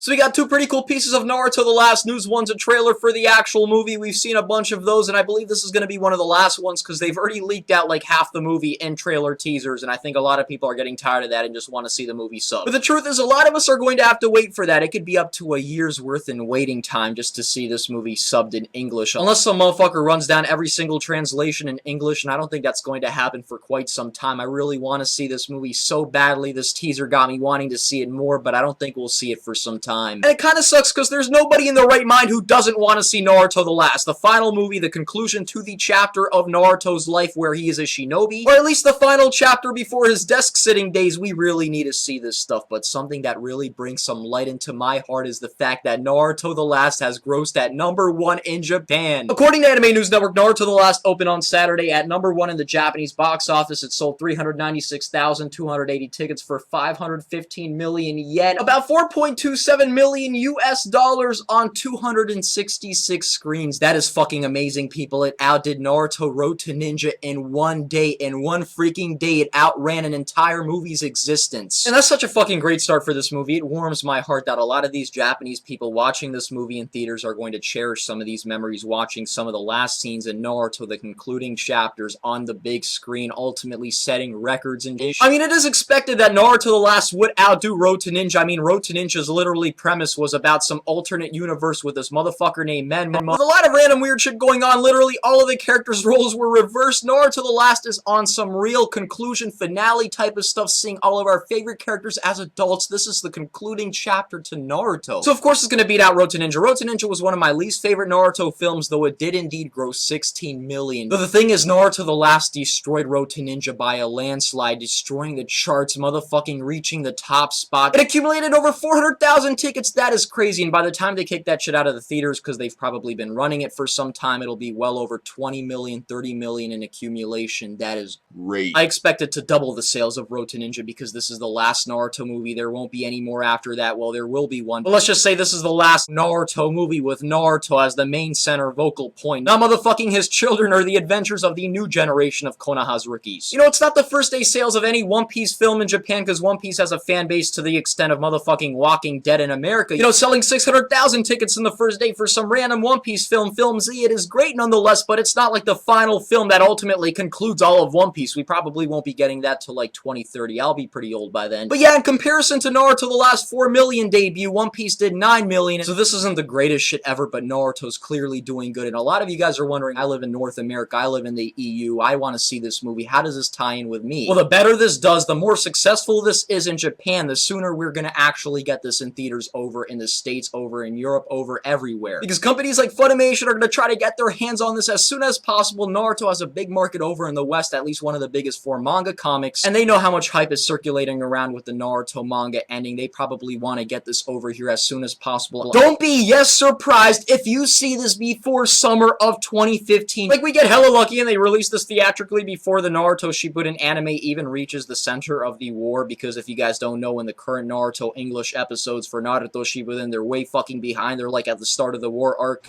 So we got two pretty cool pieces of Naruto The Last news. One's a trailer for the actual movie. We've seen a bunch of those, and I believe this is going to be one of the last ones because they've already leaked out like half the movie in trailer teasers, and I think a lot of people are getting tired of that and just want to see the movie sub. But the truth is, a lot of us are going to have to wait for that. It could be up to a year's worth in waiting time just to see this movie subbed in English. Unless some motherfucker runs down every single translation in English, and I don't think that's going to happen for quite some time. I really want to see this movie so badly. This teaser got me wanting to see it more, but I don't think we'll see it for some time. And it kind of sucks because there's nobody in their right mind who doesn't want to see Naruto The Last, the final movie, the conclusion to the chapter of Naruto's life where he is a shinobi, or at least the final chapter before his desk-sitting days. We really need to see this stuff, but something that really brings some light into my heart is the fact that Naruto The Last has grossed at #1 in Japan. According to Anime News Network, Naruto The Last opened on Saturday at #1 in the Japanese box office. It sold 396,280 tickets for 515 million yen, about 4.27 million US dollars on 266 screens. That is fucking amazing, people. It outdid Naruto Road to Ninja in one day. In one freaking day, it outran an entire movie's existence. And that's such a fucking great start for this movie. It warms my heart that a lot of these Japanese people watching this movie in theaters are going to cherish some of these memories, watching some of the last scenes in Naruto, the concluding chapters on the big screen, ultimately setting records and I mean, it is expected that Naruto The Last would outdo Road to Ninja. I mean, Road to Ninja's literally premise was about some alternate universe with this motherfucker named Menma. With a lot of random weird shit going on, literally all of the characters' roles were reversed. Naruto The Last is on some real conclusion finale type of stuff, seeing all of our favorite characters as adults. This is the concluding chapter to Naruto. So of course it's going to beat out Road to Ninja. Road to Ninja was one of my least favorite Naruto films, though it did indeed gross 16 million. But the thing is, Naruto The Last destroyed Road to Ninja by a landslide, destroying the charts, motherfucking reaching the top spot. It accumulated over 400,000 tickets. That is crazy, and by the time they kick that shit out of the theaters, because they've probably been running it for some time, it'll be well over 20 million, 30 million in accumulation. That is great. I expect it to double the sales of Road to Ninja because this is the last Naruto movie. There won't be any more after that. Well, there will be one, but let's just say this is the last Naruto movie with Naruto as the main center vocal point. Not motherfucking his children or the adventures of the new generation of Konoha's rookies. You know, it's not the first day sales of any One Piece film in Japan because One Piece has a fan base to the extent of motherfucking Walking Dead in America. You know, selling 600,000 tickets in the first day for some random One Piece film, Film Z. It is great nonetheless, but it's not like the final film that ultimately concludes all of One Piece. We probably won't be getting that till like 2030. I'll be pretty old by then. But yeah, in comparison to Naruto The Last 4 million debut, One Piece did 9 million. So this isn't the greatest shit ever, but Naruto's clearly doing good. And a lot of you guys are wondering, I live in North America, I live in the EU, I want to see this movie. How does this tie in with me? Well, the better this does, the more successful this is in Japan, the sooner we're going to actually get this in theaters over in the States, over in Europe, over everywhere. Because companies like Funimation are going to try to get their hands on this as soon as possible. Naruto has a big market over in the West, at least one of the biggest for manga comics, and they know how much hype is circulating around with the Naruto manga ending. They probably want to get this over here as soon as possible. Don't be, yes, surprised if you see this before summer of 2015. Like, we get hella lucky and they release this theatrically before the Naruto Shippuden anime even reaches the center of the war, because if you guys don't know, in the current Naruto English episodes for Naruto Shippuden, they're way fucking behind. They're like at the start of the war arc.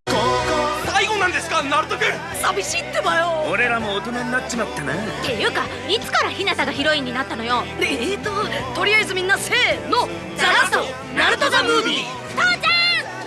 最後なんですか、ナルト君。寂しいってばよ。俺らも大人になっちまったな。っていうか、いつからひなたがヒロインになったのよ。とりあえずみんなせーの。ザラスト、ナルトザムービー。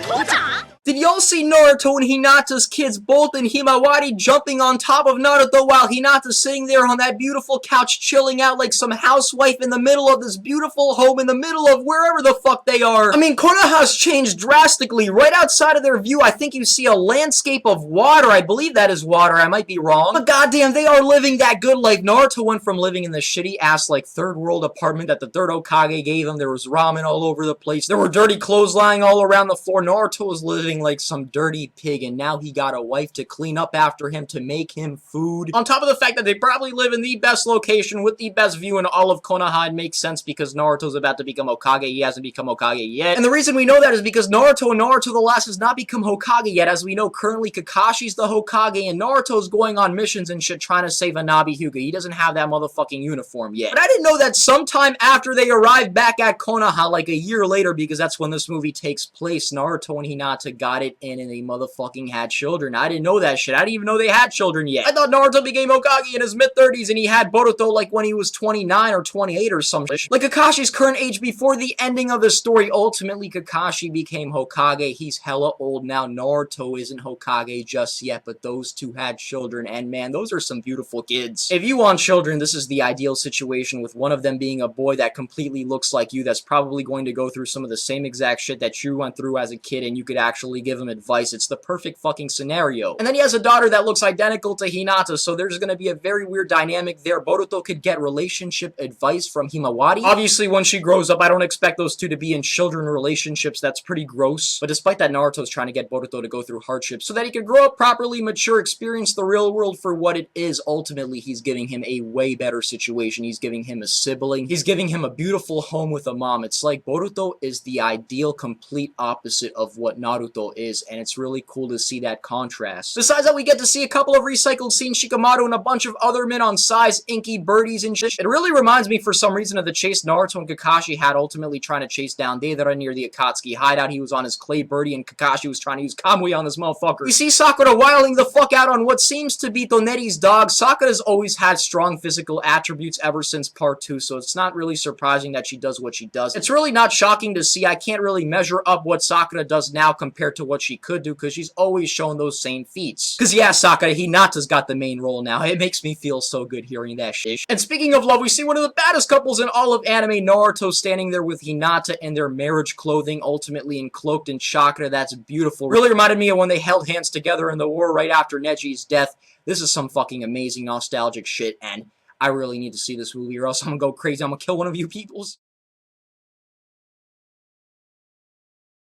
父ちゃん。Did y'all see Naruto and Hinata's kids both in Himawari jumping on top of Naruto while Hinata's sitting there on that beautiful couch chilling out like some housewife in the middle of this beautiful home in the middle of wherever the fuck they are? I mean, Konoha's changed drastically. Right outside of their view, I think you see a landscape of water. I believe that is water. I might be wrong. But goddamn, they are living that good. Like, Naruto went from living in this shitty-ass, like, third world apartment that the third Hokage gave him. There was ramen all over the place. There were dirty clothes lying all around the floor. Naruto was living like some dirty pig, and now he got a wife to clean up after him, to make him food. On top of the fact that they probably live in the best location with the best view in all of Konoha. It makes sense because Naruto's about to become Hokage. He hasn't become Hokage yet. And the reason we know that is because Naruto and Naruto The Last has not become Hokage yet. As we know, currently Kakashi's the Hokage, and Naruto's going on missions and shit trying to save Hanabi Hyuga. He doesn't have that motherfucking uniform yet. But I didn't know that sometime after they arrived back at Konoha, like a year later, because that's when this movie takes place, Naruto and Hinata got it in and they motherfucking had children. I didn't know that shit. I didn't even know they had children yet. I thought Naruto became Hokage in his mid-30s and he had Boruto like when he was 29 or 28 or some shit. Like Kakashi's current age before the ending of the story. Ultimately, Kakashi became Hokage. He's hella old now. Naruto isn't Hokage just yet, but those two had children, and man, those are some beautiful kids. If you want children, this is the ideal situation, with one of them being a boy that completely looks like you, that's probably going to go through some of the same exact shit that you went through as a kid, and you could actually give him advice. It's the perfect fucking scenario. And then he has a daughter that looks identical to Hinata, so there's gonna be a very weird dynamic there. Boruto could get relationship advice from Himawari. Obviously, when she grows up, I don't expect those two to be in children relationships. That's pretty gross. But despite that, Naruto's trying to get Boruto to go through hardships so that he can grow up properly, mature, experience the real world for what it is. Ultimately, he's giving him a way better situation. He's giving him a sibling. He's giving him a beautiful home with a mom. It's like Boruto is the ideal complete opposite of what Naruto is, and it's really cool to see that contrast. Besides that, we get to see a couple of recycled scenes, Shikamaru and a bunch of other men on size, inky birdies and shit. It really reminds me for some reason of the chase Naruto and Kakashi had ultimately trying to chase down Deidara near the Akatsuki hideout. He was on his clay birdie and Kakashi was trying to use Kamui on this motherfucker. We see Sakura wilding the fuck out on what seems to be Toneri's dog. Sakura's always had strong physical attributes ever since part 2, so it's not really surprising that she does what she does. It's really not shocking to see. I can't really measure up what Sakura does now compared to what she could do, because she's always shown those same feats. Because yeah, Sakura, Hinata's got the main role now. It makes me feel so good hearing that shit. And speaking of love, we see one of the baddest couples in all of anime, Naruto standing there with Hinata in their marriage clothing, ultimately encloaked in chakra. That's beautiful. Really reminded me of when they held hands together in the war right after Neji's death. This is some fucking amazing nostalgic shit, and I really need to see this movie or else I'm gonna go crazy. I'm gonna kill one of you peoples.